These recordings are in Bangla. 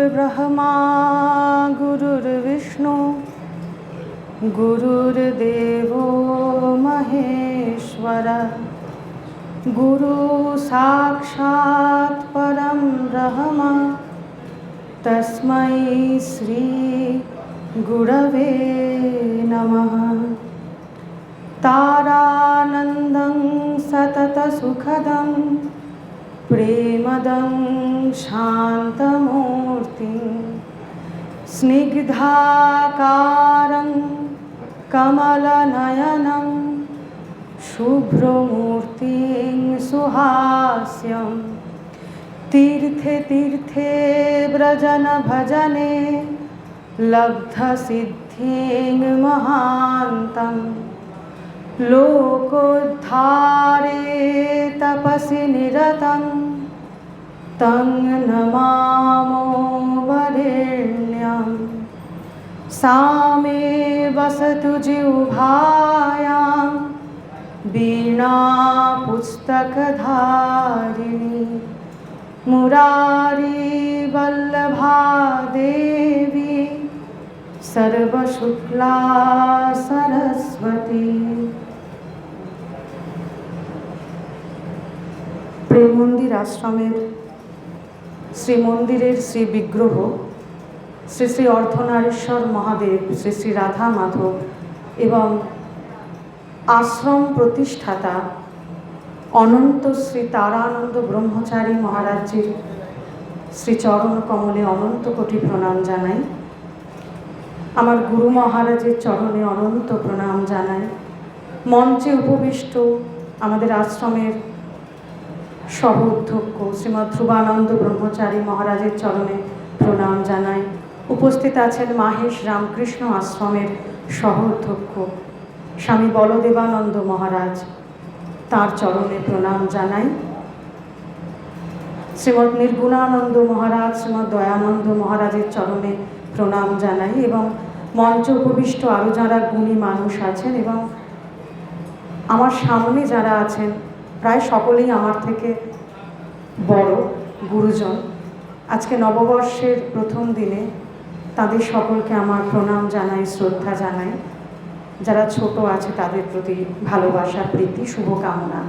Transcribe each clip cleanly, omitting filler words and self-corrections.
ब्रह्मा गुरुर्विष्णु गुरुर्देवो महेश्वर गुरु साक्षात् परं ब्रह्म तस्मै श्री गुरवे नमः। तारानन्दं सततसुखदं प्रेमदं शान्तमूर्तिं स्निग्धाकारं कमलनयनं शुभ्रमूर्तिं सुहास्यं तीर्थे तीर्थे व्रजन भजने लब्धसिद्धिं महान्तं लोकोद्धारे तपसि निरतं तं नमामो वरेण्यं। सामे वसतु जिह्वायां वीणा पुस्तकधारिणी मुरारी वल्लभा देवी सर्वशुक्ला सरस्वती। প্রেম মন্দির আশ্রমের শ্রীমন্দিরের শ্রী বিগ্রহ শ্রী শ্রী অর্ধনারীশ্বর মহাদেব, শ্রী শ্রী রাধা মাধব এবং আশ্রম প্রতিষ্ঠাতা অনন্ত শ্রী তারানন্দ ব্রহ্মচারী মহারাজজির শ্রীচরণ কমলে অনন্ত কোটি প্রণাম জানাই। আমার গুরু মহারাজের চরণে অনন্ত প্রণাম জানাই। মঞ্চে উপবিষ্ট আমাদের আশ্রমের সহ অধ্যক্ষ শ্রীমৎ ধ্রুবানন্দ ব্রহ্মচারী মহারাজের চরণে প্রণাম জানাই। উপস্থিত আছেন মাহেশ রামকৃষ্ণ আশ্রমের সহ অধ্যক্ষ স্বামী বলদেবানন্দ মহারাজ, তার চরণে প্রণাম জানাই। শ্রীমৎ নির্গুণানন্দ মহারাজ, শ্রীমৎ দয়ানন্দ মহারাজের চরণে প্রণাম জানাই এবং মঞ্চে উপবিষ্ট আরও যারা গুণী মানুষ আছেন এবং আমার সামনে যারা আছেন প্রায় সকলেই আমার থেকে বড় গুরুজন। আজকে নববর্ষের প্রথম দিনে তাদের সকলকে আমার প্রণাম জানাই, শ্রদ্ধা জানাই। যারা ছোট আছে তাদের প্রতি ভালোবাসা, প্রীতি, শুভকামনা।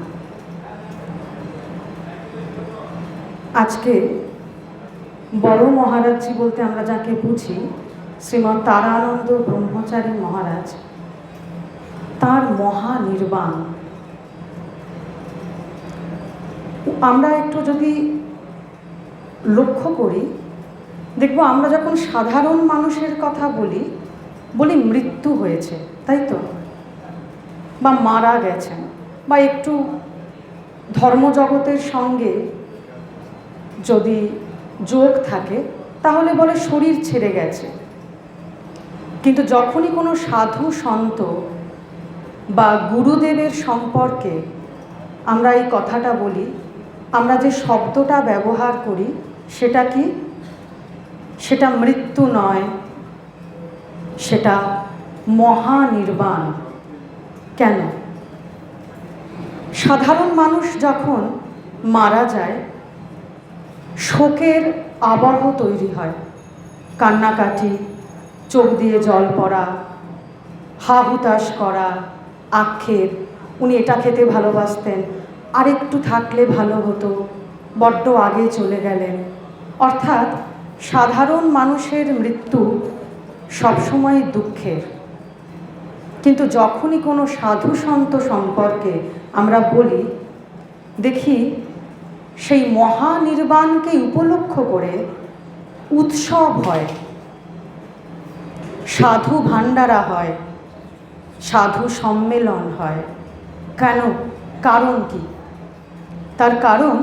আজকে বড় মহারাজজি বলতে আমরা যাকে বুঝি শ্রীমৎ তারানন্দ ব্রহ্মচারী মহারাজ, তার মহানির্বাণ আমরা একটু যদি লক্ষ্য করি দেখব, আমরা যখন সাধারণ মানুষের কথা বলি মৃত্যু হয়েছে, তাই তো, বা মারা গেছেন, বা একটু ধর্মজগতের সঙ্গে যদি যোগ থাকে তাহলে বলে শরীর ছেড়ে গেছে। কিন্তু যখনই কোনো সাধু সন্ত বা গুরুদেবের সম্পর্কে আমরা এই কথাটা বলি, আমরা যে শব্দটা ব্যবহার করি সেটা কি? সেটা মৃত্যু নয়, সেটা মহানির্বাণ। কেন? সাধারণ মানুষ যখন মারা যায় শোকের আবহ তৈরি হয়, কান্নাকাটি, চোখ দিয়ে জল পড়া, হা হুতাশ করা, আক্ষেপ, উনি এটা খেতে ভালোবাসতেন, আর একটু থাকলে ভালো হতো, বড্ড আগে চলে গেলেন। অর্থাৎ সাধারণ মানুষের মৃত্যু সবসময় দুঃখের। কিন্তু যখনই কোনো সাধু সন্ত সম্পর্কে আমরা বলি, দেখি সেই মহানির্বাণকে উপলক্ষ করে উৎসব হয়, সাধু ভাণ্ডারা হয়, সাধু সম্মেলন হয়। কেন? কারণ কি? তার কারণ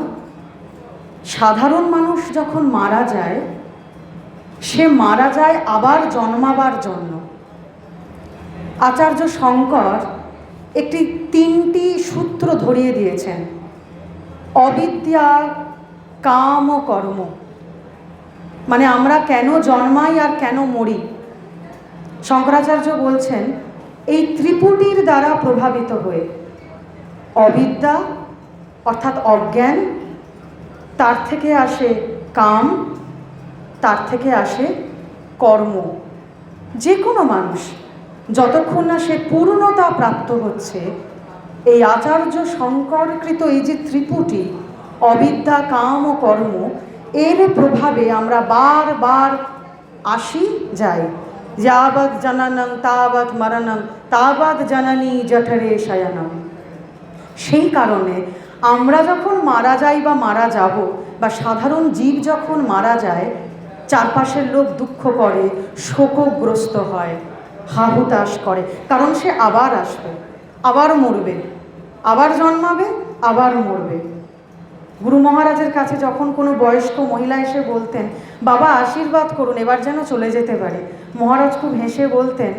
সাধারণ মানুষ যখন মারা যায় সে মারা যায় আবার জন্মাবার জন্য। আচার্য শঙ্কর একটি 3টি সূত্র ধরিয়ে দিয়েছেন: অবিদ্যা, কাম ও কর্ম। মানে আমরা কেন জন্মাই আর কেন মরি। শঙ্করাচার্য বলছেন এই ত্রিপুটির দ্বারা প্রভাবিত হয়ে অবিদ্যা অর্থাৎ অজ্ঞান, তার থেকে আসে কাম, তার থেকে আসে কর্ম। যে কোনো মানুষ যতক্ষণ না সে পূর্ণতা প্রাপ্ত হচ্ছে, এই আচার্য শঙ্করকৃত এই যে ত্রিপুটি অবিদ্যা, কাম ও কর্ম, এর প্রভাবে আমরা বারবার আসি যাই। যাবৎ জননং তাবৎ মরণং তাবৎ জননী জঠরে শয়নম। সেই কারণে আমরা যখন মারা যাই বা মারা যাব, বা সাধারণ জীব যখন মারা যায়, চারপাশের লোক দুঃখ করে, শোকগ্রস্ত হয়, হাহুতাশ করে, কারণ সে আবার আসবে, আবার মরবে, আবার জন্মাবে, আবার মরবে। গুরু মহারাজের কাছে যখন কোনো বয়স্ক মহিলা এসে বলতেন, বাবা আশীর্বাদ করুন এবার যেন চলে যেতে পারে, মহারাজ খুব হেসে বলতেন,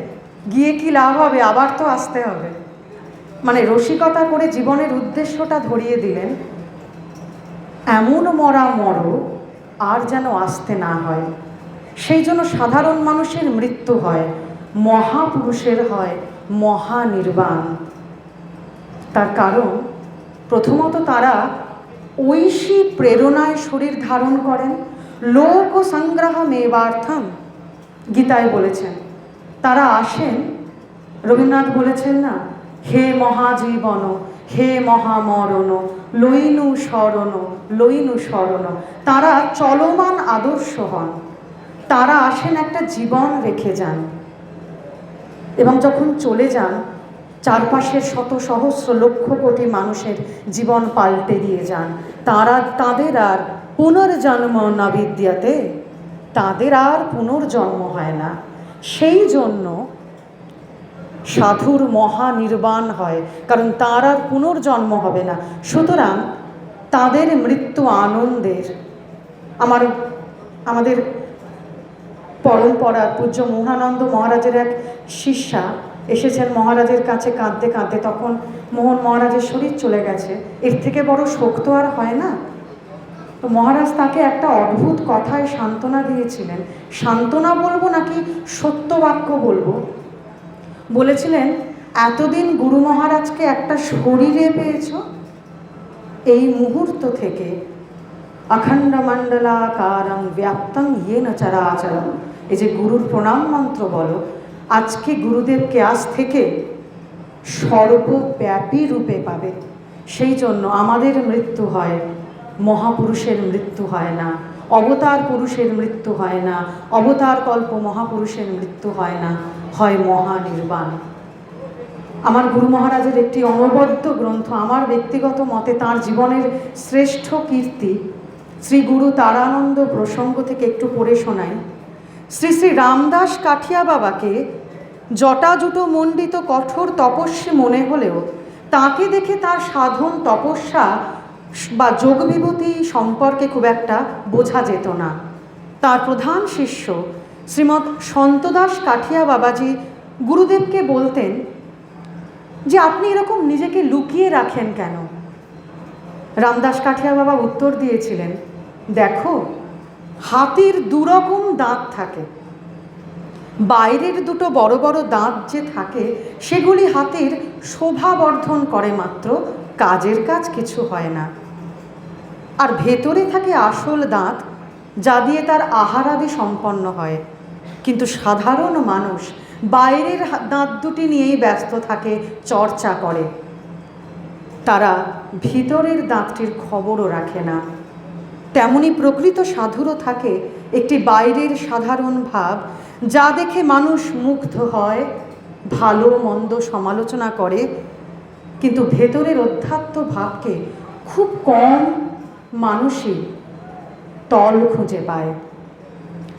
গিয়ে কি লাভ হবে, আবার তো আসতে হবে। মানে রসিকতা করে জীবনের উদ্দেশ্যটা ধরিয়ে দিলেন, এমন মরা মরো আর যেন আসতে না হয়। সেই জন্য সাধারণ মানুষের মৃত্যু হয়, মহাপুরুষের হয় মহানির্বাণ। তার কারণ প্রথমত তারা ঐশী প্রেরণায় শরীর ধারণ করেন, লোক সংগ্রহ মেবার্থম গীতায় বলেছেন। তারা আসেন, রবীন্দ্রনাথ বলেছেন না, হে মহাজীবন হে মহামরণ লইনু শরণ লইনু শরণ। তারা চলমান আদর্শ হন, তারা আসেন একটা জীবন রেখে যান, এবং যখন চলে যান চারপাশের শত সহস্র লক্ষ কোটি মানুষের জীবন পাল্টে দিয়ে যান। তাদের আর পুনর্জন্ম না বিদ্যাতে, তাদের আর পুনর্জন্ম হয় না। সেই জন্য সাধুর মহানির্বাণ হয়, কারণ তার আর পুনর্জন্ম হবে না। সুতরাং তাদের মৃত্যু আনন্দের। আমাদের পরম্পরা পূজ্য মোহনানন্দ মহারাজের এক শিষ্যা এসেছেন মহারাজের কাছে কাঁদতে কাঁদতে, তখন মোহন মহারাজের শরীর চলে গেছে, এর থেকে বড় শোক তো আর হয় না। তো মহারাজ তাকে একটা অদ্ভুত কথায় সান্ত্বনা দিয়েছিলেন। সান্ত্বনা বলবো নাকি সত্য বাক্য বলবো, বলেছিলেন, এতদিন গুরু মহারাজকে একটা শরীরে পেয়েছ, এই মুহূর্ত থেকে অখণ্ড মণ্ডলাকারং ব্যাপ্তং ইয়েন চরাচরম, এই যে গুরুর প্রণাম মন্ত্র বলো, আজকে গুরুদেবকে আজ থেকে সর্বব্যাপী রূপে পাবে। সেই জন্য আমাদের মৃত্যু হয়, মহাপুরুষের মৃত্যু হয় না, অবতার পুরুষের মৃত্যু হয় না, অবতার কল্প মহাপুরুষের মৃত্যু হয় না, হয় মহানির্বাণ। আমার গুরু মহারাজের একটি অনবদ্য গ্রন্থ, আমার ব্যক্তিগত মতে তাঁর জীবনের শ্রেষ্ঠ কীর্তি, শ্রী গুরু তারানন্দ প্রসঙ্গ থেকে একটু পড়ে শোনাই। শ্রী শ্রী রামদাস কাঠিয়া বাবাকে জটাজুটো মণ্ডিত কঠোর তপস্বী মনে হলেও তাকে দেখে তার সাধন তপস্যা বা যোগবিভূতি সম্পর্কে খুব একটা বোঝা যেত না। তার প্রধান শিষ্য শ্রীমৎ সন্তদাস কাঠিয়া বাবাজি গুরুদেবকে বলতেন যে আপনি এরকম নিজেকে লুকিয়ে রাখেন কেন? রামদাস কাঠিয়া বাবা উত্তর দিয়েছিলেন, দেখো, হাতির দুরকম দাঁত থাকে, বাইরের দুটো বড় বড় দাঁত যে থাকে সেগুলি হাতির শোভাবর্ধন করে মাত্র, কাজের কাজ কিছু হয় না। আর ভেতরে থাকে আসল দাঁত, যা দিয়ে তার আহারাদি সম্পন্ন হয়। কিন্তু সাধারণ মানুষ বাইরের দাঁত দুটি নিয়েই ব্যস্ত থাকে, চর্চা করে, তারা ভিতরের দাঁতটির খবরও রাখে না। তেমনি প্রকৃত সাধুরও থাকে একটি বাইরের সাধারণ ভাব, যা দেখে মানুষ মুগ্ধ হয়, ভালো মন্দ সমালোচনা করে, কিন্তু ভেতরের অধ্যাত্ম ভাবকে খুব কম মানুষই তল খুঁজে পায়।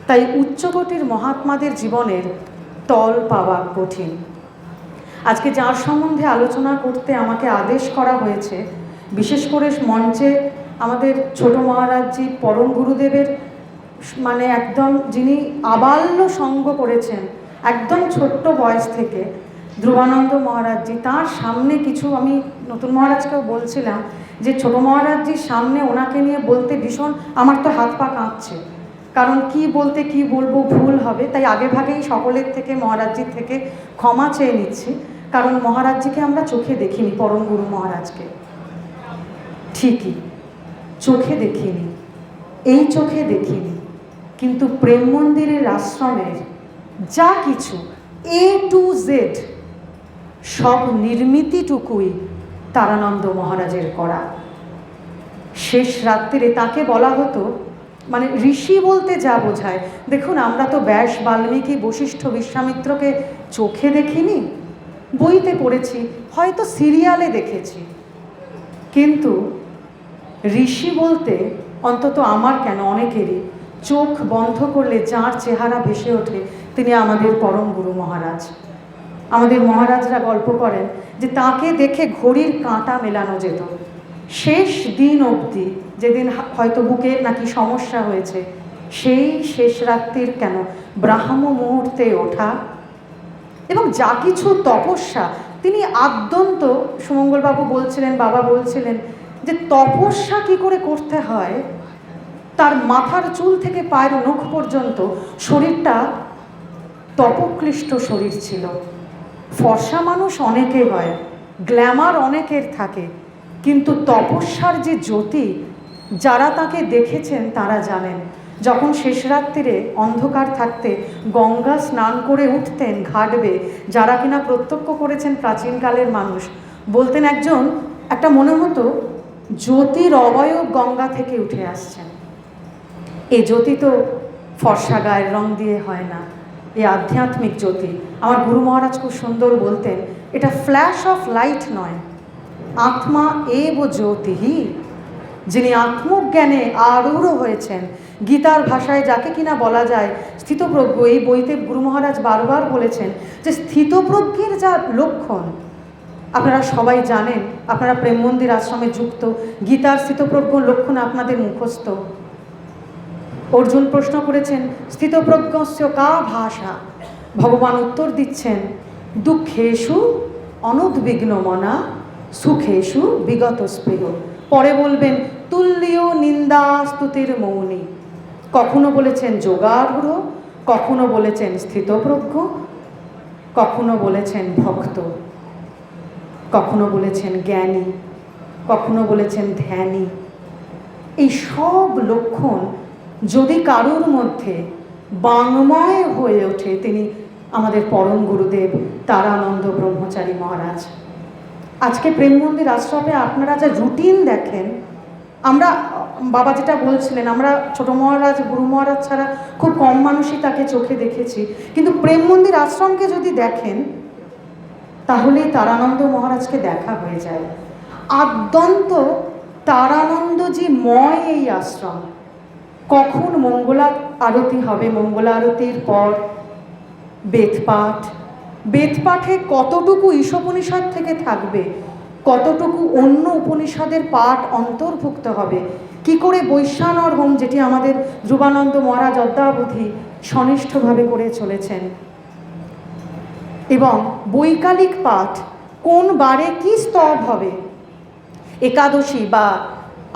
তাই উচ্চকোটির মহাত্মাদের জীবনের তল পাওয়া কঠিন। আজকে যার সম্বন্ধে আলোচনা করতে আমাকে আদেশ করা হয়েছে, বিশেষ করে মঞ্চে আমাদের ছোট মহারাজজি পরম গুরুদেবের মানে একদম যিনি আবাল্য সঙ্গ করেছেন একদম ছোট্ট বয়স থেকে, ধ্রুবানন্দ মহারাজজি, তার সামনে কিছু আমি নতুন মহারাজকেও বলছিলাম যে ছোট মহারাজজির সামনে ওনাকে নিয়ে বলতে ভীষণ আমার তো হাত পা কাঁপছে। কারণ কি বলতে কি বলবো ভুল হবে, তাই আগে ভাগেই সকলের থেকে মহারাজজির থেকে ক্ষমা চেয়ে নিচ্ছি। কারণ মহারাজজিকে আমরা চোখে দেখিনি, পরম গুরু মহারাজকে ঠিকই চোখে দেখিনি, এই চোখে দেখিনি, কিন্তু প্রেম মন্দিরের আশ্রমের যা কিছু A to Z সব নির্মিতিটুকুই তারানন্দ মহারাজের করা। শেষ রাত্রিরে তাকে বলা হতো, মানে ঋষি বলতে যা বোঝায়, দেখুন আমরা তো ব্যাস, বাল্মীকি, বশিষ্ঠ, বিশ্বামিত্রকে চোখে দেখিনি, বইতে পড়েছি, হয়তো সিরিয়ালে দেখেছি, কিন্তু ঋষি বলতে অন্তত আমার কেন অনেকেরই চোখ বন্ধ করলে যার চেহারা ভেসে ওঠে তিনি আমাদের পরম গুরু মহারাজ। আমাদের মহারাজরা গল্প করেন যে তাকে দেখে ঘড়ির কাঁটা মেলানো যেত। শেষ দিন অবধি, যেদিন হয়তো বুকের নাকি সমস্যা হয়েছে, সেই শেষ রাত্রির কেন ব্রাহ্ম মুহূর্তে ওঠা এবং যা কিছু তপস্যা, তিনি আদ্যন্ত, সুমঙ্গলবাবু বলছিলেন, বাবা বলছিলেন যে তপস্যা কি করে করতে হয়, তার মাথার চুল থেকে পায়ের নখ পর্যন্ত শরীরটা তপক্লিষ্ট শরীর ছিল। ফর্সা মানুষ অনেকে হয়, গ্ল্যামার অনেকের থাকে, কিন্তু তপস্যার যে জ্যোতি, যারা তাকে দেখেছেন তারা জানেন। যখন শেষ রাত্রিরে অন্ধকার থাকতে গঙ্গা স্নান করে উঠতেন ঘাট বেয়ে, যারা কিনা প্রত্যক্ষ করেছেন প্রাচীনকালের মানুষ বলতেন একটা মনে হতো জ্যোতির অবয়ব গঙ্গা থেকে উঠে আসছেন। এই জ্যোতি তো ফর্সা গায়ের রং দিয়ে হয় না, এই আধ্যাত্মিক জ্যোতি। আমার গুরু মহারাজ খুব সুন্দর বলতেন, এটা ফ্ল্যাশ অফ লাইট নয়, আত্মা এব জ্যোতিহি। যিনি আত্মজ্ঞানে আরূঢ় হয়েছেন, গীতার ভাষায় যাকে কিনা বলা যায় স্থিতপ্রজ্ঞ, এই বইতে গুরু মহারাজ বারবার বলেছেন যে স্থিতপ্রজ্ঞের যা লক্ষণ, আপনারা সবাই জানেন, আপনারা প্রেম মন্দির আশ্রমে যুক্ত, গীতার স্থিতপ্রজ্ঞ লক্ষণ আপনাদের মুখস্থ। অর্জুন প্রশ্ন করেছেন, স্থিতপ্রজ্ঞস্য কা ভাষা? ভগবান উত্তর দিচ্ছেন, দুঃখেষু অনুদ্বিগ্ন মনা, সুখেষু বিগত স্পৃহ। পরে বলবেন, তুল্যীয় নিন্দা স্তুতির মৌনী। কখনো বলেছেন যোগারূঢ়, কখনো বলেছেন স্থিতপ্রজ্ঞ, কখনো বলেছেন ভক্ত, কখনো বলেছেন জ্ঞানী, কখনো বলেছেন ধ্যানী। এই সব লক্ষণ যদি কারুর মধ্যে বাংময় হয়ে ওঠে, তিনি আমাদের পরম গুরুদেব তারানন্দ ব্রহ্মচারী মহারাজ। আজকে প্রেম মন্দির আশ্রমে আপনারা যা রুটিন দেখেন, আমরা, বাবা যেটা বলছিলেন, আমরা ছোট মহারাজ, গুরু মহারাজ ছাড়া খুব কম মানুষই তাকে চোখে দেখেছি, কিন্তু প্রেম মন্দির আশ্রমকে যদি দেখেন তাহলেই তারানন্দ মহারাজকে দেখা হয়ে যায়। আদ্যন্ত তারানন্দজি ময় এই আশ্রম। কখন মঙ্গলা আরতি হবে, মঙ্গলা আরতির পর বেদপাঠ, বেদপাঠে কতটুকু ঈশোপনিষদ থেকে থাকবে, কতটুকু অন্য উপনিষদের পাঠ অন্তর্ভুক্ত হবে, কি করে বৈশ্বানর হোম, যেটি আমাদের ধ্রুবানন্দ মহারাজ অদ্যাবধি সনিষ্ঠভাবে করে চলেছেন, এবং বৈকালিক পাঠ কোন বারে কি স্তব হবে, একাদশী বা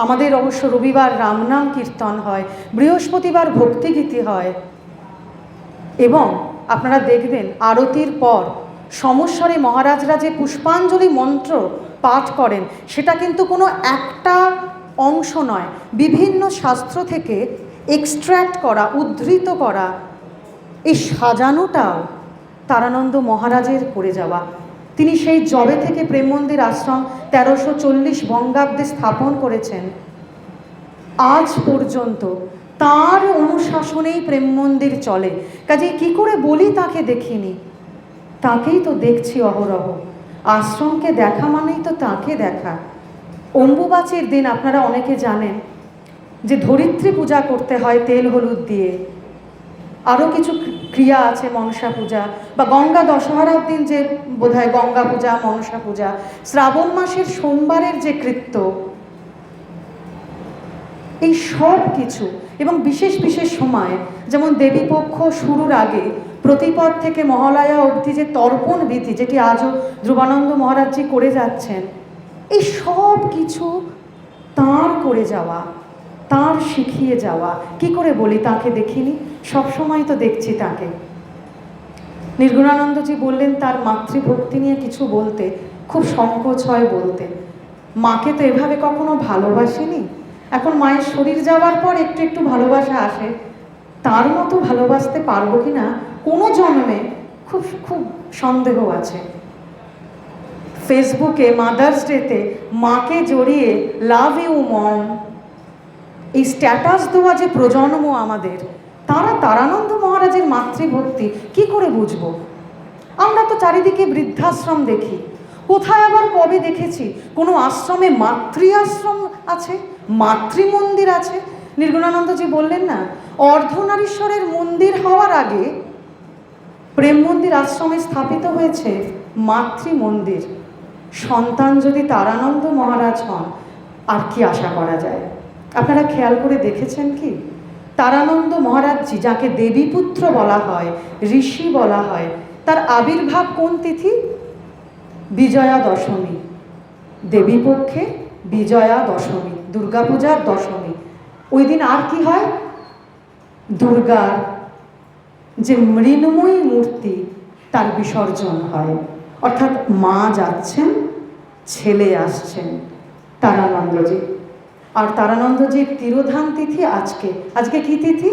আমাদের অবশ্য রবিবার রামনাম কীর্তন হয়, বৃহস্পতিবার ভক্তিগীতি হয়, এবং আপনারা দেখবেন আরতির পর সমস্বরে মহারাজরা যে পুষ্পাঞ্জলি মন্ত্র পাঠ করেন, সেটা কিন্তু কোনো একটা অংশ নয়, বিভিন্ন শাস্ত্র থেকে এক্সট্র্যাক্ট করা, উদ্ধৃত করা। এই সাজানোটাও তারানন্দ মহারাজের করে যাওয়া। তিনি সেই জবে থেকে প্রেম মন্দির আশ্রম 1340 বঙ্গাব্দে স্থাপন করেছেন, আজ পর্যন্ত তার অনুশাসনেই প্রেম মন্দির চলে। কাজে কি করে বলি তাকে দেখিনি, তাকেই তো দেখছি অহরহ। আশ্রমকে দেখা মানেই তো তাকে দেখা। অম্বুবাচীর দিন আপনারা অনেকে জানেন যে ধরিত্রী পূজা করতে হয় তেল হলুদ দিয়ে, আরও কিছু ক্রিয়া আছে, মনসা পূজা, বা গঙ্গা দশহরার দিন যে বোধহয় গঙ্গা পূজা, মনসা পূজা, শ্রাবণ মাসের সোমবারের যে কৃত্য, এই সব কিছু, এবং বিশেষ বিশেষ সময়, যেমন দেবীপক্ষ শুরুর আগে প্রতিপদ থেকে মহালয়া অবধি যে তর্পণ বিধি, যেটি আজও ধ্রুবানন্দ মহারাজজি করে যাচ্ছেন, এই সব কিছু তাঁর করে যাওয়া। তার শিখিয়ে যাওয়া। কি করে বলি তাকে দেখিনি? সবসময় তো দেখছি তাকে। নির্গুণানন্দজি বললেন তার মাতৃভক্তি নিয়ে কিছু বলতে খুব সংকোচ হয় বলতে। মাকে তো এভাবে কখনো ভালোবাসিনি, এখন মায়ের শরীর যাওয়ার পর একটু একটু ভালোবাসা আসে, তার মতো ভালোবাসতে পারবো কি না কোনো জন্মে খুব খুব সন্দেহ আছে। ফেসবুকে মাদার্স ডেতে মাকে জড়িয়ে লাভ ইউ মম এই স্ট্যাটাস দেওয়া যে প্রজন্ম আমাদের, তারা তারানন্দ মহারাজের মাতৃভক্তি কি করে বুঝবো? আমরা তো চারিদিকে বৃদ্ধাশ্রম দেখি, কোথায় আবার কবে দেখেছি কোনো আশ্রমে মাতৃ আশ্রম আছে, মাতৃমন্দির আছে? নির্গুণানন্দজি বললেন না, অর্ধনারীশ্বরের মন্দির হওয়ার আগে প্রেম মন্দির আশ্রমে স্থাপিত হয়েছে মাতৃমন্দির। সন্তান যদি তারানন্দ মহারাজ হন, আর কি আশা করা যায়? আপনারা খেয়াল করে দেখেছেন কি, তারানন্দ মহারাজজি যাকে দেবীপুত্র বলা হয়, ঋষি বলা হয়, তার আবির্ভাব কোন তিথি? বিজয়া দশমী। দেবীপক্ষে বিজয়া দশমী, দুর্গাপূজার দশমী। ওই দিন আর কি হয়? দুর্গার যে মৃন্ময়ী মূর্তি তার বিসর্জন হয়, অর্থাৎ মা যাচ্ছেন, ছেলে আসছেন, তারানন্দজি। আর তারানন্দজির তিরোধান তিথি আজকে। আজকে কি তিথি?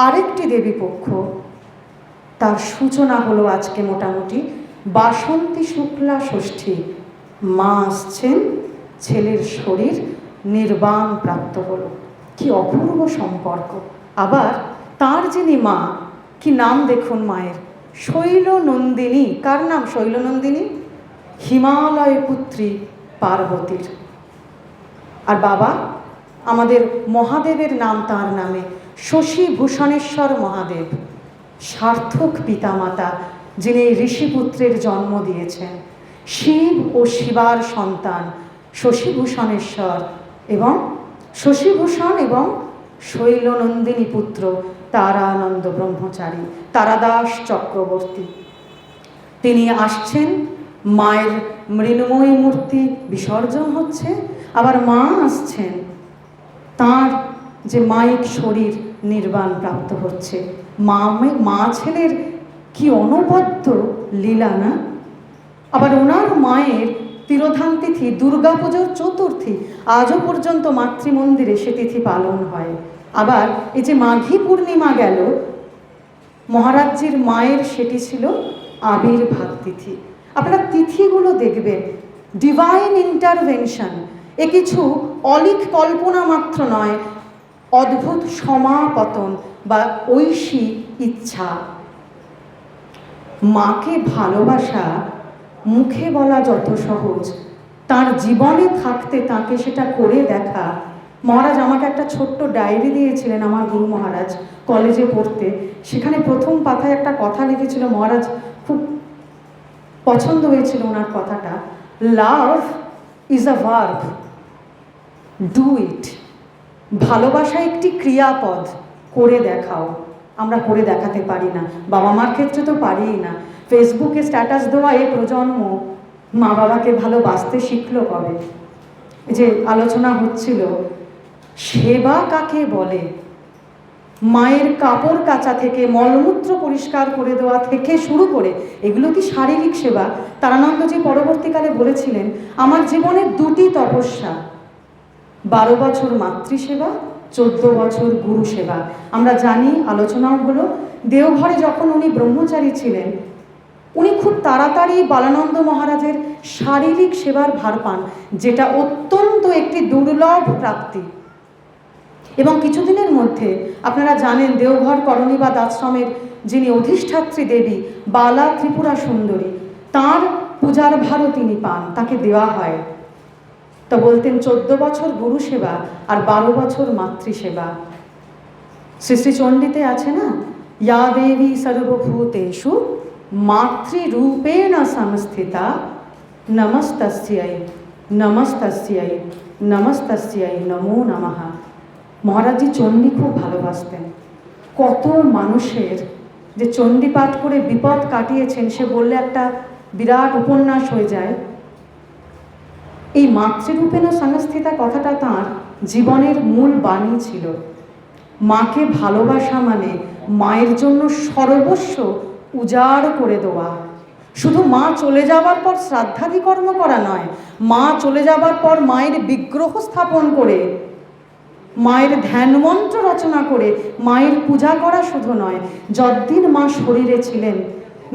আরেকটি দেবীপক্ষ, তার সূচনা হলো আজকে মোটামুটি বাসন্তী শুক্লা ষষ্ঠী। মা আসছেন, ছেলের শরীর নির্বাণ প্রাপ্ত হলো। কি অপূর্ব সম্পর্ক। আবার তার যিনি মা, কি নাম দেখুন মায়ের, শৈলনন্দিনী। কার নাম শৈলনন্দিনী? হিমালয় পুত্রী পার্বতীর। আর বাবা আমাদের মহাদেবের নাম তার নামে, শশীভূষণেশ্বর মহাদেব, সার্থক পিতামাতা, যিনি ঋষিপুত্রের জন্ম দিয়েছেন। শিব ও শিবার সন্তান শশীভূষণেশ্বর এবং শশীভূষণ এবং শৈলনন্দিনী পুত্র তারানন্দ ব্রহ্মচারী, তারাদাস চক্রবর্তী। তিনি আসছেন, মায়ের মৃন্ময়ী মূর্তি বিসর্জন হচ্ছে, আবার মা আসছেন, তার যে মায়িক শরীর নির্বাণ প্রাপ্ত হচ্ছে। মা ছেলের কি অনবদ্য লীলা না? আবার ওনার মায়ের তিরোধান তিথি দুর্গাপুজোর চতুর্থী, আজও পর্যন্ত মাতৃমন্দিরে সে তিথি পালন হয়। আবার এই যে মাঘী পূর্ণিমা গেল, মহারাজজির মায়ের সেটি ছিল আবির্ভাব তিথি। আপনারা তিথিগুলো দেখবেন, ডিভাইন ইন্টারভেনশন। এ কিছু অলিক কল্পনা মাত্র নয়, অদ্ভুত সমাপতন বা ঐশী ইচ্ছা। মাকে ভালোবাসা মুখে বলা যত সহজ, তার জীবনে থাকতে তাকে সেটা করে দেখা। মহারাজ আমাকে একটা ছোট্ট ডায়েরি দিয়েছিলেন, আমার গুরু মহারাজ, কলেজে পড়তে। সেখানে প্রথম পাতায় একটা কথা লিখেছিল, মহারাজ খুব পছন্দ হয়েছিল ওনার কথাটা, love is a verb, do it. ভালোবাসা একটি ক্রিয়াপদ, করে দেখাও। আমরা করে দেখাতে পারি না, বাবা মার ক্ষেত্রে তো পারিই না। ফেসবুকে স্ট্যাটাস দেওয়া এ প্রজন্ম মা বাবাকে ভালোবাসতে শিখলো কবে? যে আলোচনা হচ্ছিল, সেবা কাকে বলে? মায়ের কাপড় কাচা থেকে মলমূত্র পরিষ্কার করে দেওয়া থেকে শুরু করে, এগুলো কি শারীরিক সেবা? তারানন্দজি পরবর্তীকালে বলেছিলেন, আমার জীবনের দুটি তপস্যা, 12 বছর মাতৃসেবা, 14 বছর গুরু সেবা। আমরা জানি, আলোচনাও হলো, দেওঘরে যখন উনি ব্রহ্মচারী ছিলেন, উনি খুব তাড়াতাড়ি বালানন্দ মহারাজের শারীরিক সেবার ভার পান, যেটা অত্যন্ত একটি দুর্লভ প্রাপ্তি। এবং কিছুদিনের মধ্যে আপনারা জানেন, দেওঘর করণীবাদ আশ্রমের যিনি অধিষ্ঠাত্রী দেবী বালা ত্রিপুরা সুন্দরী, তার পূজার ভারও তিনি পান, তাকে দেওয়া হয়। তা বলতেন 14 বছর গুরু সেবা আর 12 বছর মাতৃসেবা। শ্রী শ্রী চণ্ডীতে আছে না, ইয়া দেবী সর্বভূতেষু মাতৃরূপেণ সংস্থিতা নমস্তস্यै নমস্তস্यै নমস্তস্यै নমো নমঃ। মহারাজজি চণ্ডী খুব ভালোবাসতেন। কত মানুষের যে চণ্ডী পাঠ করে বিপদ কাটিয়েছেন, সে বললে একটা বিরাট উপন্যাস হয়ে যায়। এই মাতৃরূপেণ সংস্থিতা কথাটা তাঁর জীবনের মূল বাণী ছিল। মাকে ভালোবাসা মানে মায়ের জন্য সর্বস্ব উজাড় করে দেওয়া। শুধু মা চলে যাওয়ার পর শ্রাদ্ধাদি কর্ম করা নয়, মা চলে যাওয়ার পর মায়ের বিগ্রহ স্থাপন করে, মায়ের ধ্যানমন্ত্র রচনা করে মায়ের পূজা করা শুধু নয়, যতদিন মা শরীরে ছিলেন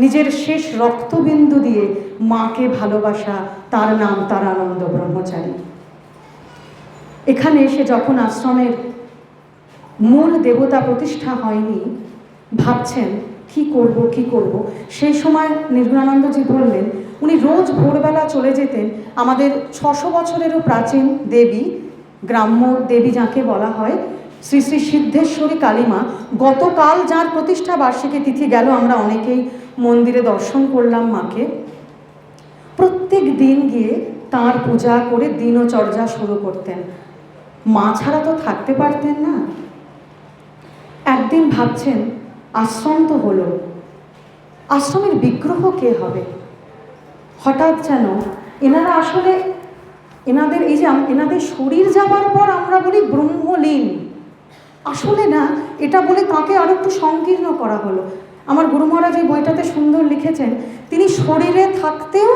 নিজের শেষ রক্তবিন্দু দিয়ে মাকে ভালোবাসা, তার নাম তারানন্দ ব্রহ্মচারী। এখানে এসে যখন আশ্রমের মূল দেবতা প্রতিষ্ঠা হয়নি, ভাবছেন কি করব, সেই সময় নির্গুণানন্দজি বললেন, উনি রোজ ভোরবেলা চলে যেতেন আমাদের 600 বছরেরও প্রাচীন দেবী, গ্রাম্য দেবী যাকে বলা হয়, শ্রী শ্রী সিদ্ধেশ্বরী কালীমা। গতকাল যার প্রতিষ্ঠা বার্ষিকী তিথি গেল, আমরা অনেকেই মন্দিরে দর্শন করলাম মাকে। প্রত্যেক দিন গিয়ে তাঁর পূজা করে দিনচর্যা শুরু করতেন। মা ছাড়া তো থাকতে পারতেন না। একদিন ভাবছেন, আশ্রম তো হলো, আশ্রমের বিগ্রহ কে হবে? হঠাৎ যেন এনারা আসলে এনাদের এই যে এনাদের শরীর যাবার পর আমরা বলি ব্রহ্মলীন, আসলে না, এটা বলে তাকে আরো একটু সংকীর্ণ করা হলো। আমার গুরু মহারাজ এই বইটাতে সুন্দর লিখেছেন, তিনি শরীরে থাকতেও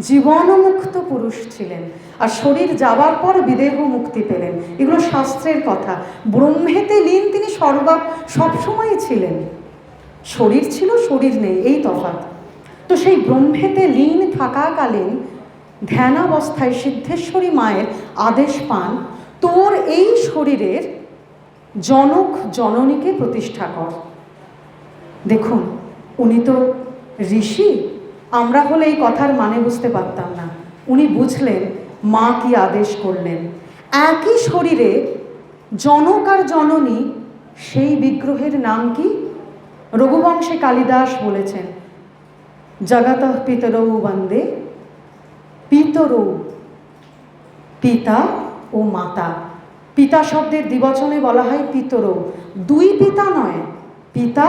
জীবনমুক্ত পুরুষ ছিলেন, আর শরীর যাবার পর বিদেহ মুক্তি পেলেন। এগুলো শাস্ত্রের কথা। ব্রহ্মেতে লীন তিনি সবসময় ছিলেন। শরীর ছিল, শরীর নেই, এই তফাৎ। তো সেই ব্রহ্মেতে লীন থাকাকালীন ধ্যানাবস্থায় সিদ্ধেশ্বরী মায়ের আদেশ পান, তোর এই শরীরের জনক জননীকে প্রতিষ্ঠা কর। দেখুন, উনি তো ঋষি, আমরা হলে এই কথার মানে বুঝতে পারতাম না। উনি বুঝলেন মা কি আদেশ করলেন। একই শরীরে জনক আর জননী, সেই বিগ্রহের নাম কি? রঘুবংশে কালিদাস বলেছেন, জগতঃ পিতরৌ বন্দে, পিতরৌ, পিতা ও মাতা। পিতা শব্দের দ্বিবচনে বলা হয় পিতরৌ, দুই পিতা নয়, পিতা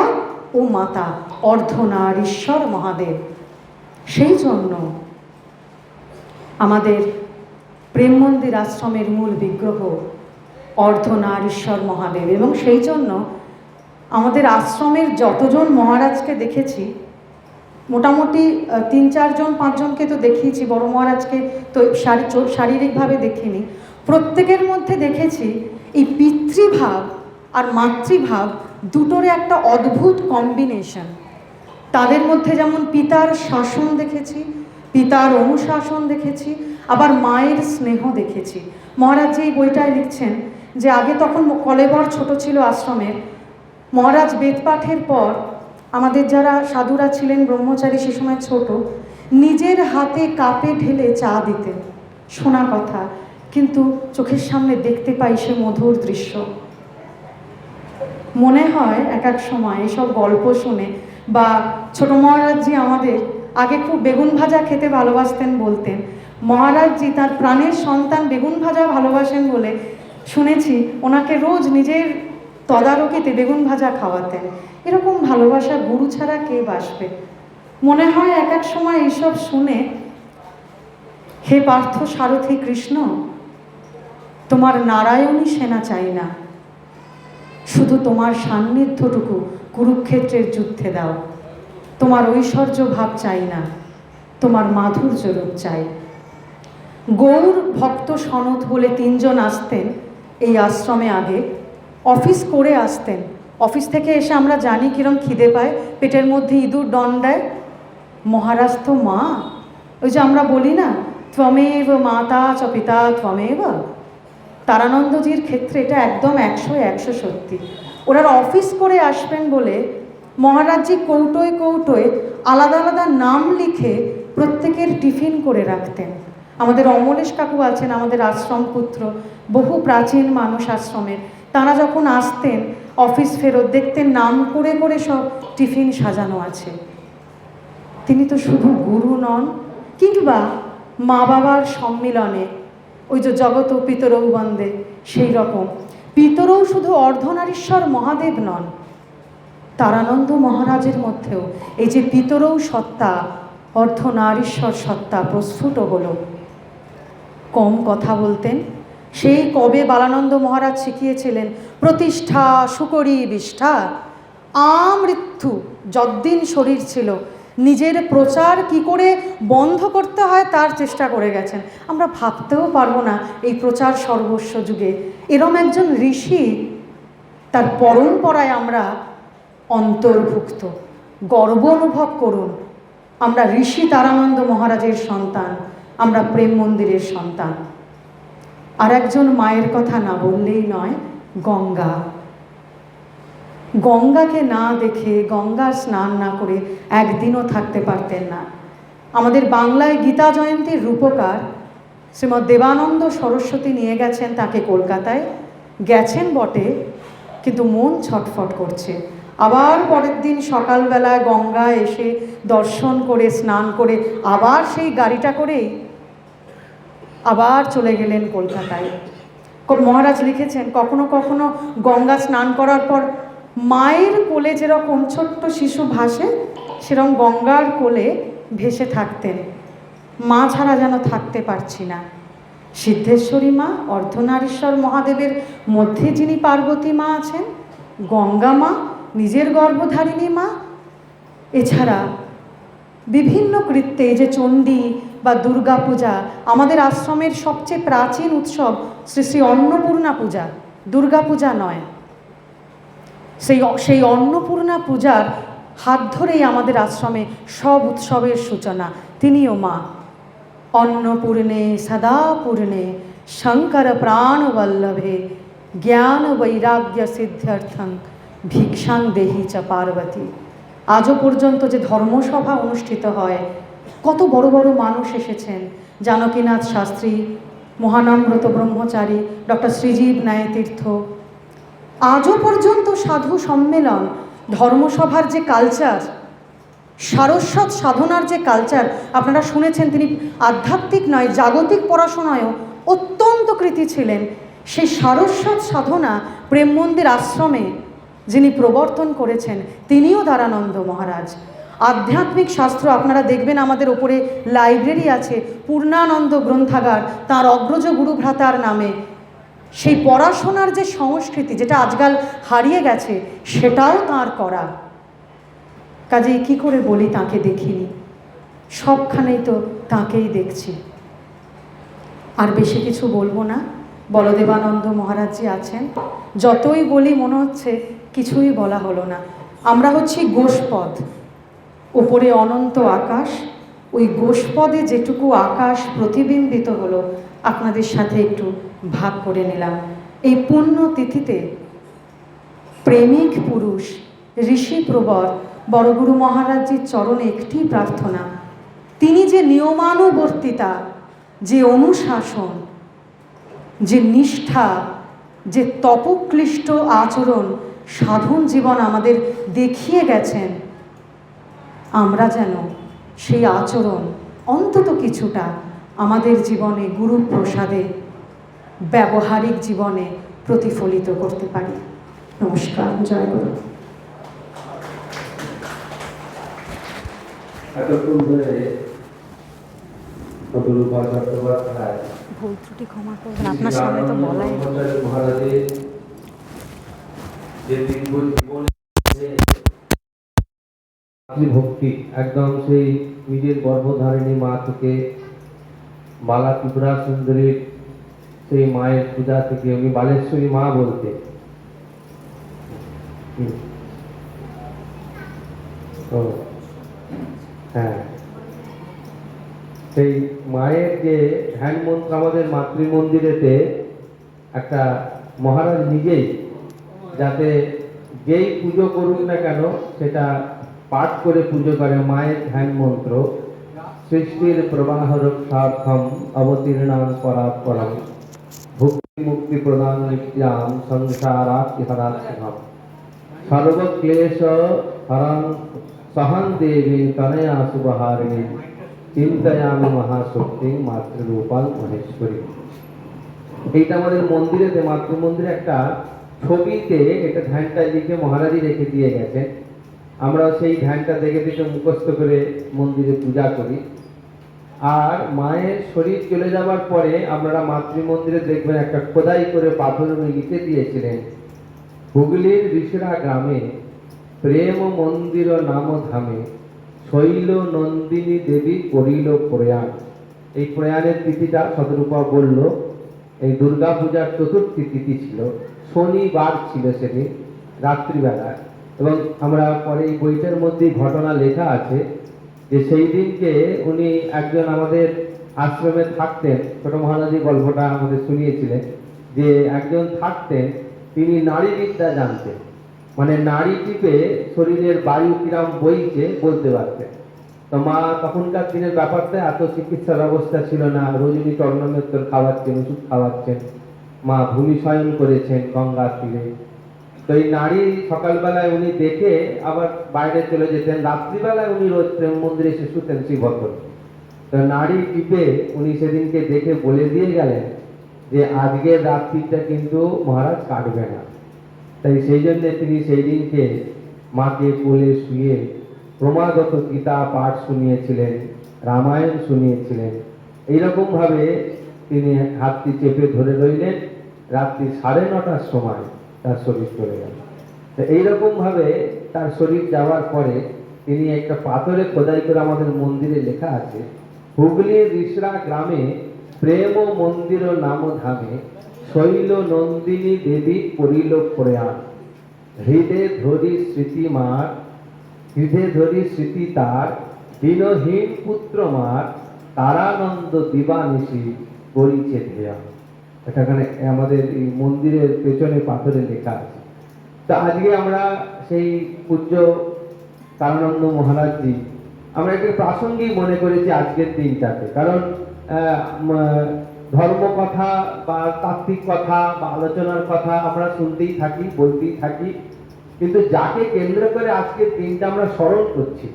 ও মাতা, অর্ধনারীশ্বর মহাদেব। সেই জন্য আমাদের প্রেম মন্দির আশ্রমের মূল বিগ্রহ অর্ধনারীশ্বর মহাদেব। এবং সেই জন্য আমাদের আশ্রমের যতজন মহারাজকে দেখেছি, মোটামুটি 3-4 জন 5 জনকে তো দেখিয়েছি, বড় মহারাজকে তো শারীরিকভাবে দেখিনি, প্রত্যেকের মধ্যে দেখেছি এই পিতৃভাব আর মাতৃভাব দুটোর একটা অদ্ভুত কম্বিনেশন। তাদের মধ্যে যেমন পিতার শাসন দেখেছি, পিতার অনুশাসন দেখেছি, আবার মায়ের স্নেহ দেখেছি। মহারাজ এই বইটায় লিখছেন যে আগে তখন কলেবর ছোট ছিল আশ্রমের, মহারাজ বেদপাঠের পর আমাদের যারা সাধুরা ছিলেন ব্রহ্মচারী, সে সময় ছোট, নিজের হাতে কাপে ঢেলে চা দিতেন। শোনা কথা, কিন্তু চোখের সামনে দেখতে পাই সে মধুর দৃশ্য। মনে হয় এক এক সময় এসব গল্প শুনে, বা ছোট মহারাজজি আমাদের আগে খুব বেগুন ভাজা খেতে ভালোবাসতেন, বলতেন মহারাজজি তার প্রাণের সন্তান বেগুন ভাজা ভালোবাসেন বলে শুনেছি ওনাকে রোজ নিজের তদারকিতে বেগুন ভাজা খাওয়াতেন। এরকম ভালোবাসা গুরু ছাড়া কে বাসবে? মনে হয় এক এক সময় এইসব শুনে, হে পার্থ সারথী কৃষ্ণ, তোমার নারায়ণী সেনা চাই না, শুধু তোমার সান্নিধ্যটুকু কুরুক্ষেত্রের যুদ্ধে দাও। তোমার ঐশ্বর্য ভাব চাই না, তোমার মাধুর্য রূপ চাই। গৌর ভক্ত সনদ বলে 3 জন আসতেন এই আশ্রমে। আগে অফিস করে আসতেন, অফিস থেকে এসে আমরা জানি কিরম খিদে পায়, পেটের মধ্যে ইঁদুর ডন দেয়। মহারাজ তো মা, ওই যে আমরা বলি না, ত্বমেব মাতা চ পিতা ত্বমেব, তারানন্দজির ক্ষেত্রে এটা একদম 100 সত্যি। ওনারা অফিস করে আসবেন বলে মহারাজজি কৌটোয় কৌটোয় আলাদা আলাদা নাম লিখে প্রত্যেকের টিফিন করে রাখতেন। আমাদের অমলেশ কাকু আছেন, আমাদের আশ্রম পুত্র, বহু প্রাচীন মানুষ আশ্রমের, তারা যখন আসতেন অফিস ফেরত, দেখতেন নাম করে করে সব টিফিন সাজানো আছে। তিনি তো শুধু গুরু নন, কিংবা মা বাবার সম্মিলনে ওই যে জগত পিতরৌ বন্দে, সেই রকম পিতরৌ শুধু অর্ধনারীশ্বর মহাদেব নন, তারানন্দ মহারাজের মধ্যেও এই যে পিতরৌ সত্তা, অর্ধনারীশ্বর সত্তা প্রস্ফুট হলো। কম কথা বলতেন। সেই কবে বালানন্দ মহারাজ শিখিয়েছিলেন প্রতিষ্ঠা সুকরি বিষ্ঠা আমৃত্যু যদ্দিন শরীর ছিল, নিজের প্রচার কি করে বন্ধ করতে হয় তার চেষ্টা করে গেছেন। আমরা ভাবতেও পারবো না এই প্রচার সর্বস্ব যুগে এরম একজন ঋষি, তার পরম্পরায় আমরা অন্তর্ভুক্ত। গর্ব অনুভব করুন, আমরা ঋষি তারানন্দ মহারাজের সন্তান, আমরা প্রেম মন্দিরের সন্তান। আর একজন মায়ের কথা না বললেই নয়, গঙ্গা। গঙ্গাকে না দেখে, গঙ্গার স্নান না করে একদিনও থাকতে পারতেন না। আমাদের বাংলায় গীতা জয়ন্তীর রূপকার শ্রীমৎ দেবানন্দ সরস্বতী নিয়ে গেছেন তাকে কলকাতায়। গেছেন বটে, কিন্তু মন ছটফট করছে। আবার পরের দিন সকালবেলায় গঙ্গা এসে দর্শন করে স্নান করে আবার সেই গাড়িটা করেই আবার চলে গেলেন কলকাতায়। মহারাজ লিখেছেন, কখনো কখনো গঙ্গা স্নান করার পর মায়ের কোলে যেরকম ছোট্ট শিশু ভাসে, সেরকম গঙ্গার কোলে ভেসে থাকতেন। মা ছাড়া যেন থাকতে পারছি না। সিদ্ধেশ্বরী মা, অর্ধনারীশ্বর মহাদেবের মধ্যে যিনি পার্বতী মা আছেন, গঙ্গা মা নিজের গর্ভধারিণী মা, এছাড়া বিভিন্ন কৃত্যে, যে চণ্ডী বা দুর্গা পূজা, আমাদের আশ্রমের সবচেয়ে প্রাচীন উৎসব শ্রী শ্রী অন্নপূর্ণা পূজা, দুর্গা পূজা নয়। সেই অন্নপূর্ণা পূজার হাত ধরেই আমাদের আশ্রমে সব উৎসবের সূচনা। তিনিও মা। অন্নপূর্ণে সদা পূর্ণে শঙ্কর প্রাণবল্লভে জ্ঞান বৈরাগ্য সিদ্ধ্যর্থং ভিক্ষাং দেহি চ পার্বতী। আজও পর্যন্ত যে ধর্মসভা অনুষ্ঠিত হয়, কত বড় বড় মানুষ এসেছেন। জানকীনাথ শাস্ত্রী, মহানামব্রত ব্রহ্মচারী, ডক্টর শ্রীজীব ন্যায়তীর্থ। আজও পর্যন্ত সাধু সম্মেলন, ধর্মসভার যে কালচার, সারস্বত সাধনার যে কালচার, আপনারা শুনেছেন তিনি আধ্যাত্মিক নয় জাগতিক পড়াশোনায়ও অত্যন্ত কৃতী ছিলেন। সেই সারস্বত সাধনা প্রেম মন্দির আশ্রমে যিনি প্রবর্তন করেছেন তিনিও দ্বারানন্দ মহারাজ। আধ্যাত্মিক শাস্ত্র আপনারা দেখবেন আমাদের ওপরে লাইব্রেরি আছে, পূর্ণানন্দ গ্রন্থাগার, তাঁর অগ্রজ গুরুভ্রাতার নামে। সেই পড়াশোনার যে সংস্কৃতি, যেটা আজকাল হারিয়ে গেছে, সেটাও তাঁর করা। কাজেই কী করে বলি তাঁকে দেখিনি, সবখানেই তো তাঁকেই দেখছি। আর বেশি কিছু বলবো না। বলদেবানন্দ মহারাজজি আছেন, যতই বলি মনে হচ্ছে কিছুই বলা হলো না। আমরা হচ্ছি গোষ্পদ, ওপরে অনন্ত আকাশ, ওই গোষ্পদে যেটুকু আকাশ প্রতিবিম্বিত হলো আপনাদের সাথে একটু ভাগ করে নিলাম। এই পুণ্য তিথিতে প্রেমিক পুরুষ ঋষি প্রবর বড়গুরু মহারাজজির চরণে একটি প্রার্থনা, তিনি যে নিয়মানুবর্তিতা, যে অনুশাসন, যে নিষ্ঠা, যে তপক্লিষ্ট আচরণ, সাধন জীবন আমাদের দেখিয়ে গেছেন, আমরা যেন সেই আচরণ অন্তত কিছুটা আমাদের জীবনে গুরু প্রসাদে ব্যবহারিক জীবনে প্রতিফলিত করতে পারি। নমস্কার, জয় গুরু। এতক্ষণ ধরে অপরূপা চট্টোপাধ্যায় ভুল ত্রুটি ক্ষমা করবেন, আপনার সামনে তো বলাই। মহারাজের যে দীর্ঘ জীবনে ভক্তি, একদম সেই নিজের গর্ভধারিণী মা থেকে বালা ত্রিপুরা সুন্দরীর সেই মায়ের পূজা থেকে, উনি বালেশ্বরী মা বলতে, হ্যাঁ, সেই মায়ের যে ধ্যান মন্ত্র আমাদের মাতৃমন্দিরেতে একটা মহারাজ নিজেই, যাতে যেই পুজো করুক না কেন সেটা পাঠ করে পুজো করে, মায়ের ধ্যান মন্ত্র সৃষ্টির প্রবাহ রক্ষার্থম অবতীর্ণাং পরাৎপরম ভক্তি মুক্তি প্রদান নিত্যাম সংসারাতিহরাৎম সর্বক্লেশ হরং সহন দেবী তনয়া শুভহারিণী চিন্তয়ামি মহাশক্তি মাতৃরূপাং মহেশ্বরী। এইটা আমাদের মন্দিরেতে, মাতৃমন্দিরে একটা ছবিতে এটা ধ্যানটা লিখে মহারাজই রেখে দিয়ে গেছেন। আমরা সেই ধ্যানটা দেখে দেখে মুখস্থ করে মন্দিরে পূজা করি। আর মায়ের শরীর চলে যাবার পরে আপনারা মাতৃমন্দিরে দেখবেন একটা খোদাই করে পাথরের লিখে দিয়েছিলেন, হুগলির ঋষরা গ্রামে প্রেম মন্দির নাম ধামে শৈল নন্দিনী দেবী করিল প্রয়াণ। এই প্রয়াণের তিথিটা শতরূপা বলল এই দুর্গা পূজার চতুর্থী তিথি ছিল, শনিবার ছিল সেদিন রাত্রিবেলা। এবং আমরা পরে এই বইটার মধ্যে ঘটনা লেখা আছে যে সেই দিনকে উনি একজন আমাদের আশ্রমে থাকতেন, ছোট মহারাজি গল্পটা আমাদের শুনিয়েছিলেন, যে একজন থাকতেন তিনি নারী বিদ্যা জানতেন, মানে নারী টিপে শরীরের বায়ু কিরাম বইছে বলতে পারতেন। তো মা তখনকার দিনের ব্যাপারটা এত চিকিৎসা ব্যবস্থা ছিল না, রোজনী চর্ণমেত্তর খাওয়াচ্ছেন, ওষুধ খাওয়াচ্ছেন, মা ভূমি শয়ন করেছেন গঙ্গার তীরে। তো এই নারী সকালবেলায় উনি দেখে আবার বাইরে চলে যেতেন, রাত্রিবেলায় উনি রোজ প্রেম মন্দিরে এসে শুতেন শ্রীভদ্র। তো নারী টিপে উনি সেদিনকে দেখে বলে দিয়ে গেলেন যে আজকের রাত্রিটা কিন্তু মহারাজ কাটবে না। তাই সেই জন্য তিনি সেই দিনকে মাকে কোলে শুয়ে ক্রমাগত গীতা পাঠ শুনিয়েছিলেন, রামায়ণ শুনিয়েছিলেন। এইরকম ভাবে তিনি হাতটি চেপে ধরে রইলেন। রাত্রি 9:30টার সময় তার শরীর চলে গেল। তো এইরকম ভাবে তার শরীর যাওয়ার পরে তিনি একটা পাথরে খোদাই করে আমাদের মন্দিরে লেখা আছে, হুগলির ঋষরা গ্রামে প্রেম মন্দির নাম ধামে শৈল নন্দিনী দেবী করিল প্রয়াণ। হৃদে ধরি স্মৃতি মার, হৃদে ধরি স্মৃতি তার, দীনহীন পুত্র মার, তারানন্দ দিবানিশি করিছে ধ্যান। এখানে আমাদের এই মন্দিরের পেছনে পাথরে লেখা আছে। তো আজকে আমরা সেই পূজ্য তারানন্দ মহারাজজি আমরা একটু প্রাসঙ্গিক মনে করেছি আজকের দিনটাতে, কারণ ধর্ম কথা বা তাত্ত্বিক কথা বা আলোচনার কথা আমরা শুনতেই থাকি, বলতেই থাকি, কিন্তু যাকে কেন্দ্র করে আজকের দিনটা আমরা স্মরণ করছি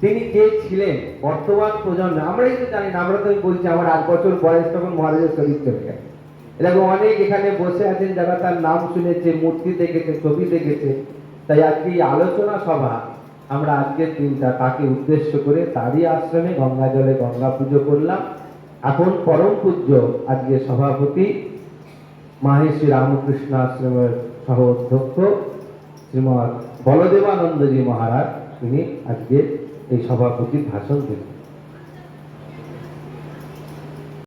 তিনি কে ছিলেন বর্তমান প্রজন্মে আমরাই তো জানি না। আমরা তো বলছি আমার 8 বছর বয়স তখন মহারাজের শরীর চলে গেছে। এরকম অনেক এখানে বসে আছেন যারা তার নাম শুনেছে, মূর্তি দেখেছে, ছবি দেখেছে। তাই আজকে এই আলোচনা সভা আমরা আজকের দিনটা তাকে উদ্দেশ্য করে তারই আশ্রমে গঙ্গা জলে গঙ্গা পুজো করলাম। এখন পরম পূজ্য আজকে সভাপতি মাহেশ্রী রামকৃষ্ণ আশ্রমের সহ অধ্যক্ষ শ্রীমৎ বলদেবানন্দজি মহারাজ, তিনি আজকে এই সভাপতির ভাষণ দিলেন।